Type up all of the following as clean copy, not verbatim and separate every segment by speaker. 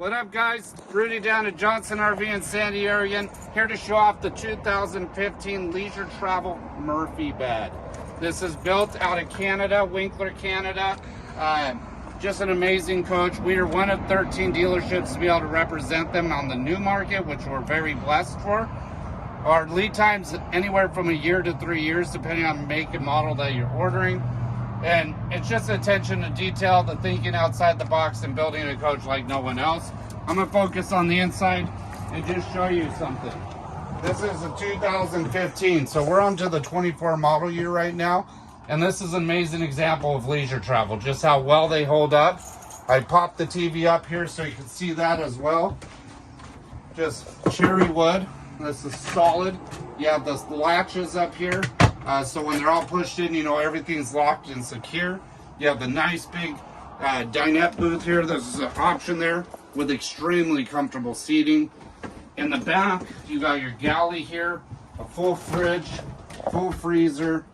Speaker 1: What up, guys? Rudy down at Johnson RV in Sandy, Oregon, here to show off the 2015 Leisure Travel Murphy bed. This is built out of Canada, Winkler, Canada. Just an amazing coach. We are one of 13 dealerships to be able to represent them on the new market, which we're very blessed for. Our lead times anywhere from a year to 3 years, depending on the make and model that you're ordering. And it's just attention to detail, the thinking outside the box, and building a coach like no one else. I'm gonna focus on the inside and just show you something. This is a 2015, so we're on to the 24 model year right now. And this is an amazing example of leisure travel, just how well they hold up. I popped the TV up here so you can see that as well. Just cherry wood, this is solid. You have the latches up here. So when they're all pushed in, you know, everything's locked and secure. You have the nice big dinette booth here. There's an option there with extremely comfortable seating. In the back, you got your galley here, a full fridge, full freezer.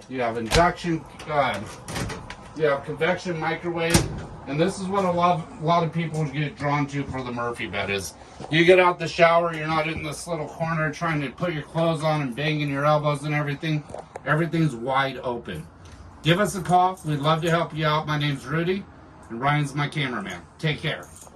Speaker 1: You have induction, you have convection microwave. And this is what a lot of people get drawn to for the Murphy bed is you get out the shower, you're not in this little corner trying to put your clothes on and banging your elbows and everything. Everything's wide open. Give us a call. We'd love to help you out. My name's Rudy, and Ryan's my cameraman. Take care.